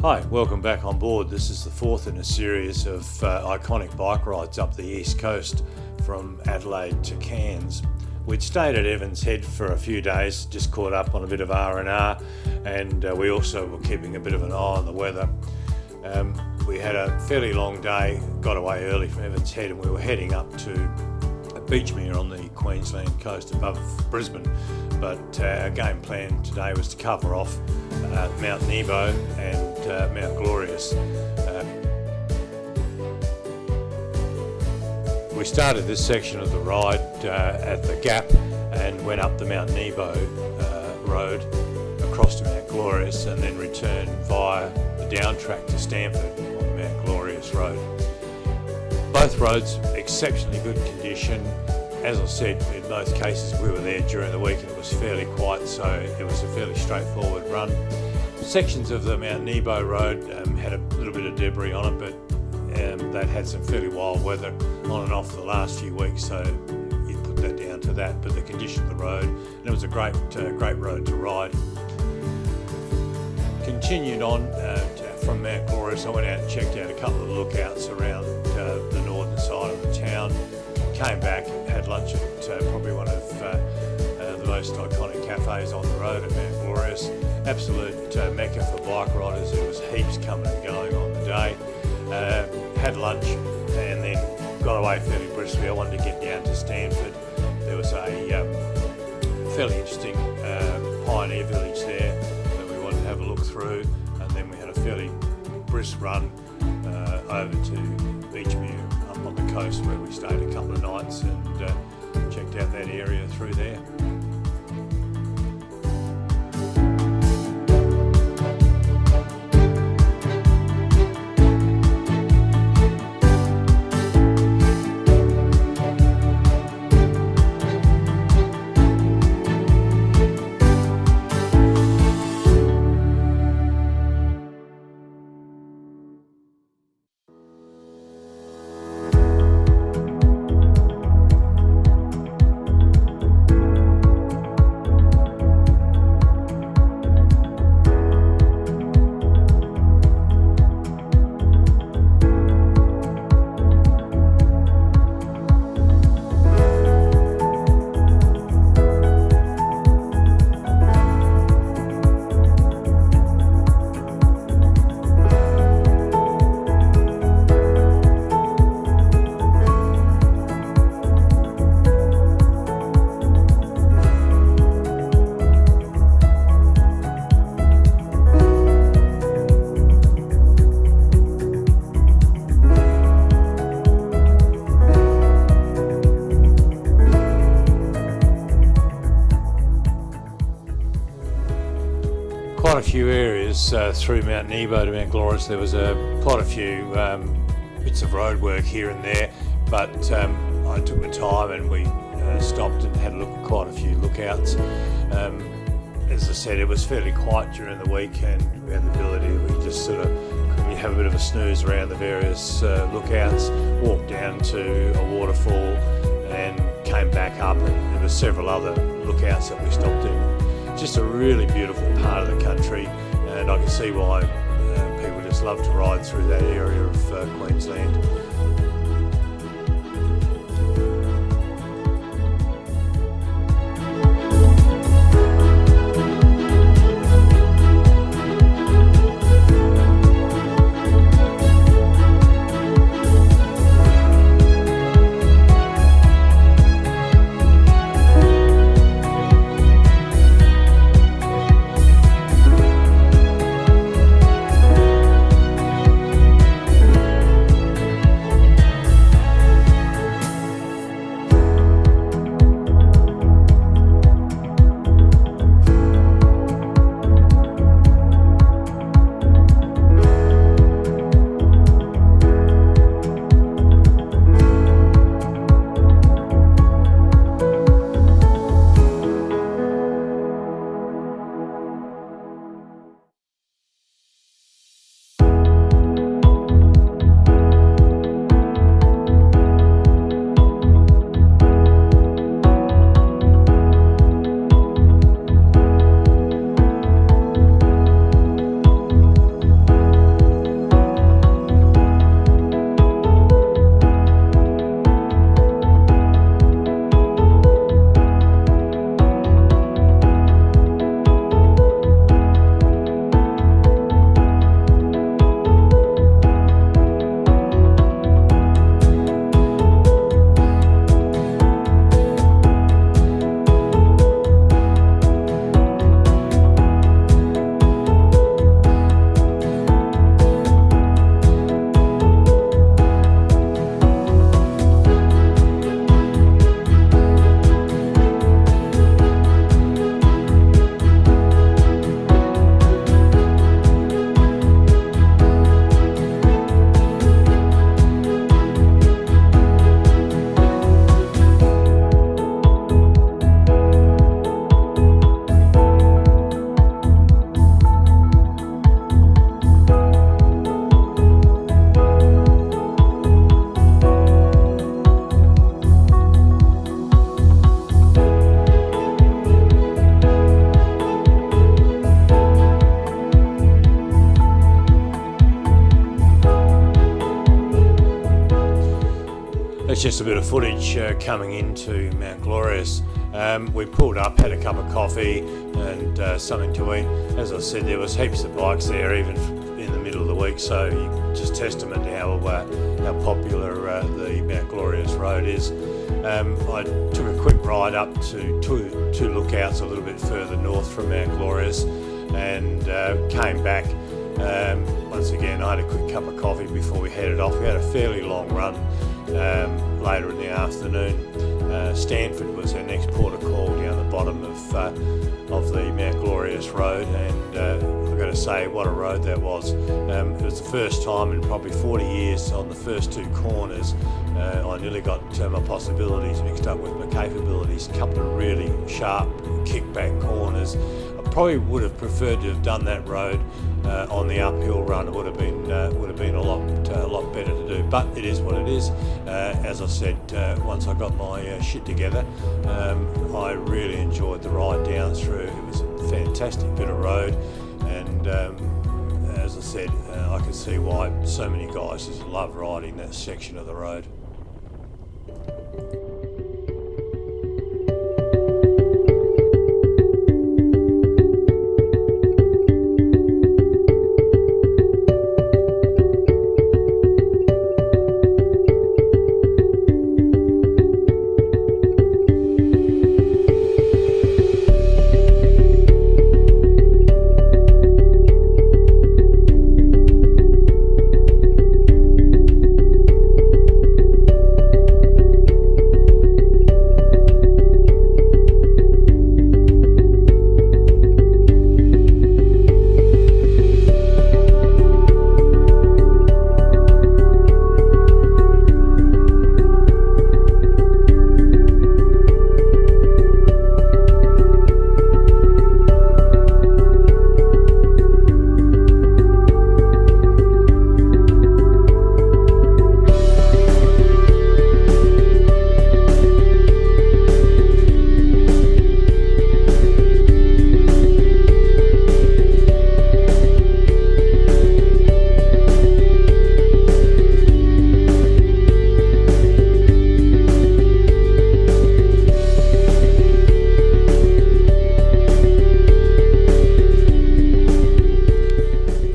Hi, welcome back on board. This is the fourth in a series of iconic bike rides up the east coast from Adelaide to Cairns. We'd stayed at Evans Head for a few days, just caught up on a bit of R&R, and we also were keeping a bit of an eye on the weather. We had a fairly long day, got away early from Evans Head, and we were heading up to Beachmere on the Queensland coast above Brisbane. But our game plan today was to cover off Mount Nebo and Mount Glorious. We started this section of the ride at the Gap and went up the Mount Nebo road across to Mount Glorious, and then returned via the down track to Stanford on Mount Glorious Road. Both roads exceptionally good condition. As I said, in both cases we were there during the week and it was fairly quiet, so it was a fairly straightforward run. Sections of the Mount Nebo road had a little bit of debris on it, but they'd had some fairly wild weather on and off the last few weeks, so you'd put that down to that. But the condition of the road, and it was a great road to ride. Continued on from Mount Glorious, I went out and checked out a couple of lookouts around the northern side of the town. Came back, had lunch at probably one of the most iconic cafes on the road at Mount Glorious. Absolute mecca for bike riders. There was heaps coming and going on the day. Had lunch and then got away fairly briskly. I wanted to get down to Stanford. There was a fairly interesting pioneer village there that we wanted to have a look through, and then we had a fairly brisk run over to Beachmere up on the coast, where we stayed a couple of nights and checked out that area through there. Quite a few areas through Mount Nebo to Mount Glorious. There was quite a few bits of road work here and there, but I took my time and we stopped and had a look at quite a few lookouts. As I said, it was fairly quiet during the week, and we had the ability, we just sort of could have a bit of a snooze around the various lookouts, walked down to a waterfall and came back up, and there were several other lookouts that we stopped in. Just a really beautiful part of the country, and I can see why people just love to ride through that area of Queensland. It's just a bit of footage coming into Mount Glorious. We pulled up, had a cup of coffee and something to eat. As I said, there was heaps of bikes there even in the middle of the week, so just testament to how popular the Mount Glorious road is. I took a quick ride up to two lookouts a little bit further north from Mount Glorious and came back. Once again, I had a quick cup of coffee before we headed off. We had a fairly long run later in the afternoon. Stanford was our next port of call down the bottom of the Mount Glorious road, and I've got to say, what a road that was. It was the first time in probably 40 years on the first two corners I nearly got my possibilities mixed up with my capabilities. A couple of really sharp kickback corners. I probably would have preferred to have done that road on the uphill run. It would have been a lot better to do, but it is what it is. As I said, once I got my shit together, I really enjoyed the ride down through. It was a fantastic bit of road, and as I said, I can see why so many guys just love riding that section of the road.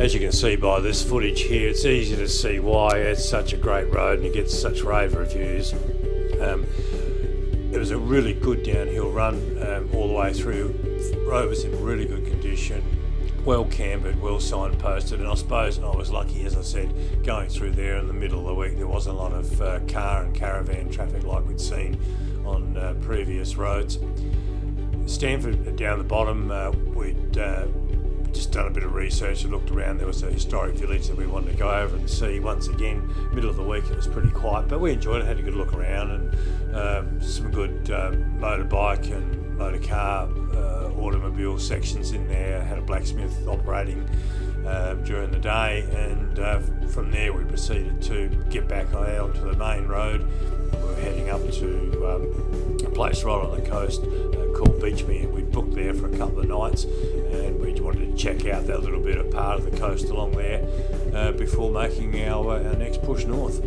As you can see by this footage here, it's easy to see why it's such a great road and it gets such rave reviews. It was a really good downhill run all the way through. The road was in really good condition, well cambered, well signposted, and I suppose I was lucky, as I said, going through there in the middle of the week. There wasn't a lot of car and caravan traffic like we'd seen on previous roads. Stanford down the bottom, we'd just done a bit of research and looked around. There was a historic village that we wanted to go over and see. Once again, middle of the week, it was pretty quiet, but we enjoyed it, had a good look around, and some good motorbike and motor car automobile sections in there. Had a blacksmith operating during the day, and from there we proceeded to get back onto the main road. We were heading up to a place right on the coast called Beachmere. We'd booked there for a couple of nights, and we wanted to check out that little bit of part of the coast along there before making our next push north.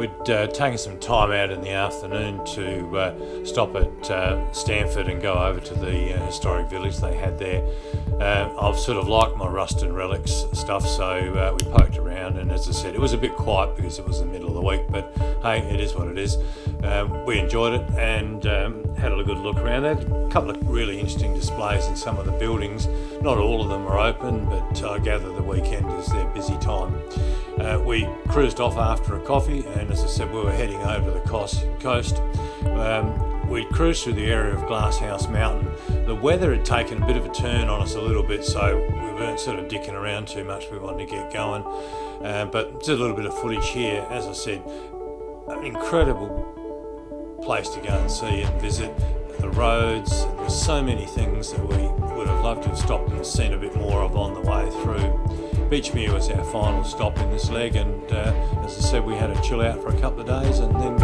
we'd taken some time out in the afternoon to stop at Stanford and go over to the historic village they had there. I've sort of liked my rust and relics stuff, so we poked around, and as I said, it was a bit quiet because it was the middle of the week, but hey, it is what it is. We enjoyed it and had a good look around. They had a couple of really interesting displays in some of the buildings. Not all of them are open, but I gather the weekend is their busy time. We cruised off after a coffee, and as I said, we were heading over to the coast. We cruised through the area of Glasshouse Mountain. The weather had taken a bit of a turn on us a little bit, so we weren't sort of dicking around too much. We wanted to get going, but just a little bit of footage here. As I said, an incredible place to go and see and visit. The roads, there's so many things that we would have loved to have stopped and seen a bit more of on the way through. Beachmere was our final stop in this leg, and as I said, we had a chill out for a couple of days and then